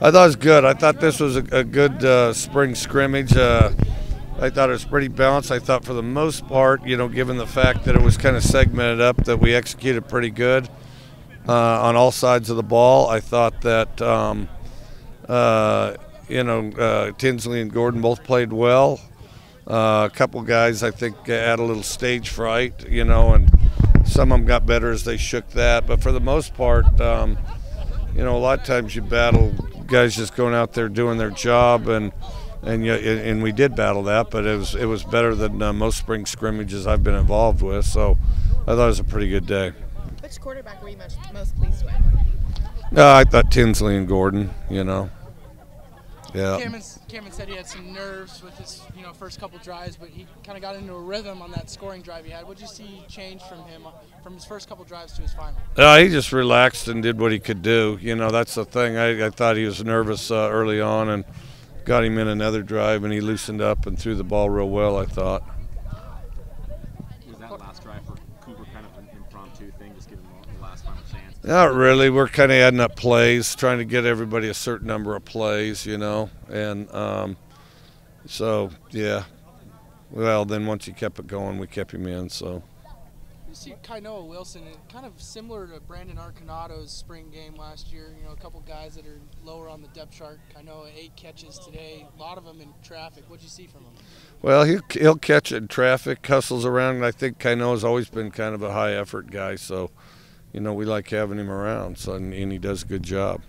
I thought it was good. I thought this was a good spring scrimmage. I thought it was pretty balanced. I thought for the most part, given the fact that it was kind of segmented up, that we executed pretty good on all sides of the ball. I thought that, Tinsley and Gordon both played well. A couple guys, I think, had a little stage fright, and some of them got better as they shook that. But for the most part, a lot of times you battle guys just going out there doing their job, and we did battle that, but it was better than most spring scrimmages I've been involved with. So I thought it was a pretty good day. Which quarterback were you most pleased with? I thought Tinsley and Gordon. Yeah. Cameron said he had some nerves with his first couple drives, but he kind of got into a rhythm on that scoring drive he had. What did you see change from him from his first couple drives to his final? He just relaxed and did what he could do. That's the thing. I thought he was nervous early on, and got him in another drive, and he loosened up and threw the ball real well, I thought. Was that last drive for Cooper kind of an impromptu thing, just giving him the last final chance? Not really. We're kind of adding up plays, trying to get everybody a certain number of plays, and so, yeah. Well, then once he kept it going, we kept him in, so. You see Kainoa Wilson, kind of similar to Brandon Arconato's spring game last year. A couple guys that are lower on the depth chart. Kainoa 8 catches today, a lot of them in traffic. What'd you see from him? Well, he'll catch it in traffic, hustles around, and I think Kainoa's always been kind of a high effort guy, so we like having him around. So and he does a good job.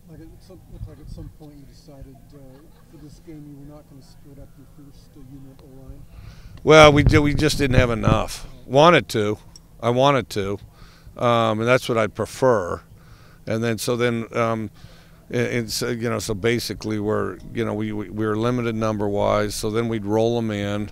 Looked like at some point you decided for this game you were not going to split up your first unit O-line. Well, we just didn't have enough. I wanted to, and that's what I'd prefer. And then so basically we were limited number wise. So then we'd roll them in,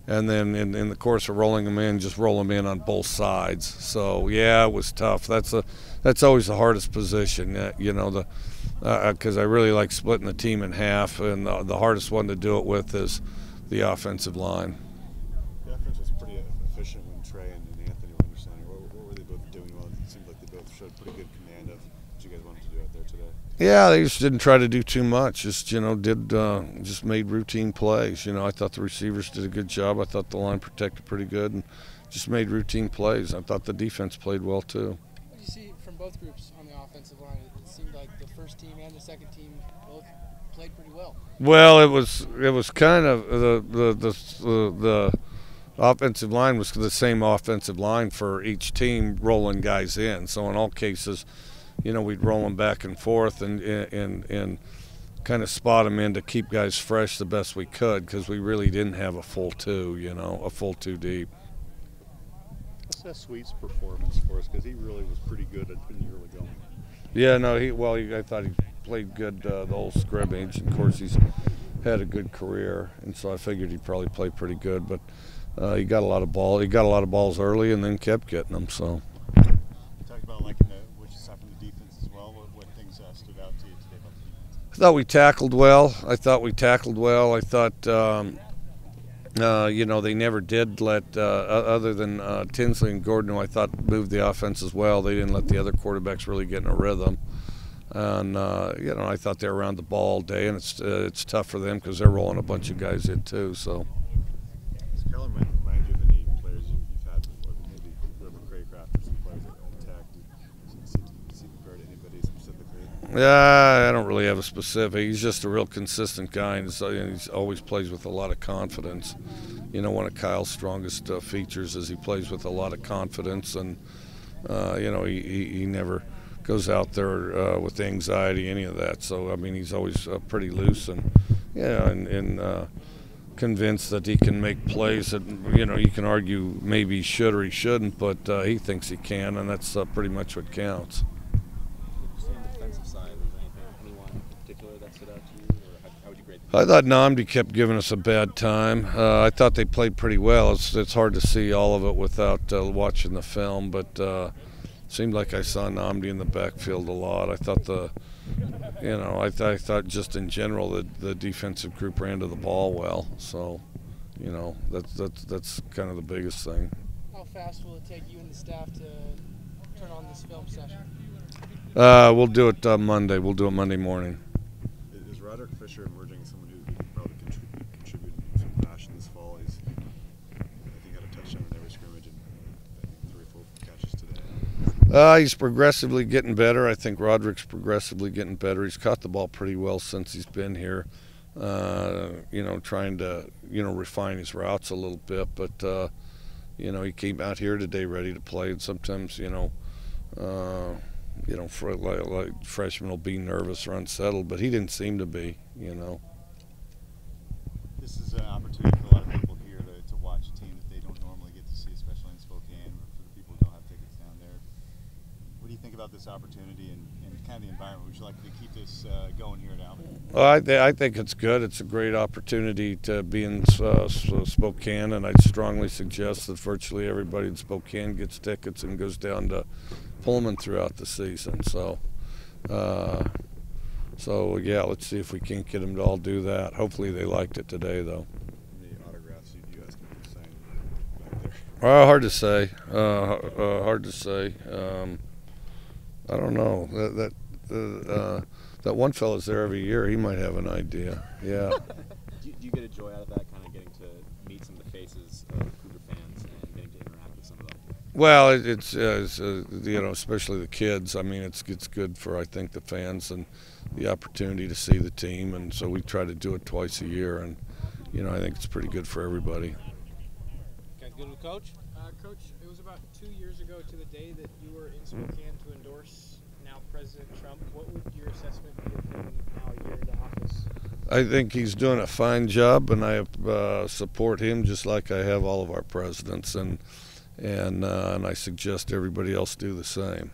and then in the course of rolling them in, just roll them in on both sides. So yeah, it was tough. That's always the hardest position, because I really like splitting the team in half, and the hardest one to do it with is the offensive line. The offense was pretty efficient when Trey and Anthony were under center. What were they both doing well? It seemed like they both showed pretty good command of what you guys wanted to do out there today. Yeah, they just didn't try to do too much. Just made routine plays. I thought the receivers did a good job. I thought the line protected pretty good, and just made routine plays. I thought the defense played well too. What do you see from both groups on the offensive line? It seemed like the first team and the second team both played pretty well. Well, it was kind of the offensive line was the same offensive line for each team rolling guys in. So in all cases, we'd roll them back and forth and kind of spot them in to keep guys fresh the best we could, because we really didn't have a full two, a full two deep. Assess Sweet's performance for us, because he really was pretty good in the early going. Yeah, no, I thought he played good the whole scrimmage. Of course, he's had a good career, and so I figured he'd probably play pretty good. But he got a lot of ball. He got a lot of balls early, and then kept getting them. So. You talked about what you saw from the defense as well. What things stood out to you today about the defense? I thought we tackled well. I thought, they never did let, other than Tinsley and Gordon, who I thought moved the offense as well, they didn't let the other quarterbacks really get in a rhythm. And, I thought they were around the ball all day, and it's tough for them because they're rolling a bunch of guys in too. So. Does Keller remind you of any players you've had before, maybe River Craycraft or some players that attacked? Do you see compared to anybody specifically? Yeah, I don't really have a specific. He's just a real consistent guy, and he always plays with a lot of confidence. One of Kyle's strongest features is he plays with a lot of confidence, and he never goes out there with anxiety, any of that. So he's always pretty loose and convinced that he can make plays that you can argue maybe he should or he shouldn't, but he thinks he can, and that's pretty much what counts. I thought Namdi kept giving us a bad time. I thought they played pretty well. It's hard to see all of it without watching the film, but it seemed like I saw Namdi in the backfield a lot. I thought I thought just in general the defensive group ran to the ball well. So, that's kind of the biggest thing. How fast will it take you and the staff to turn on this film session? We'll do it Monday. We'll do it Monday morning. Is Roderick Fisher emerging as someone who can probably contribute in some fashion this fall? I think, had a touchdown in every scrimmage and I think 3 or 4 catches today. He's progressively getting better. I think Roderick's progressively getting better. He's caught the ball pretty well since he's been here. Trying to, refine his routes a little bit. But, he came out here today ready to play. And sometimes, for like freshmen will be nervous or unsettled, but he didn't seem to be, This is an opportunity for a lot of people here to watch a team that they don't normally get to see, especially in Spokane, or for the people who don't have tickets down there. What do you think about this opportunity and kind of the environment? Would you like to keep this going here at Alvin? Well, I think it's good. It's a great opportunity to be in Spokane, and I'd strongly suggest that virtually everybody in Spokane gets tickets and goes down to Pullman throughout the season. So yeah, let's see if we can't get them to all do that. Hopefully they liked it today, though. How many autographs do you ask them to sign back there? Hard to say. Hard to say. I don't know. That one fella's there every year. He might have an idea. Yeah. Do you get a joy out of that, kind of getting to meet some of the faces of Cougar fans and getting to interact with some of them? Well, it's especially the kids. I mean, it's good for, I think, the fans and the opportunity to see the team, and so we try to do it twice a year, and I think it's pretty good for everybody. Guys good with Coach? Coach, it was about 2 years ago to the day that you were in Spokane to endorse now President Trump. What would your assessment be of him now a year into office? I think he's doing a fine job, and I support him just like I have all of our presidents, and I suggest everybody else do the same.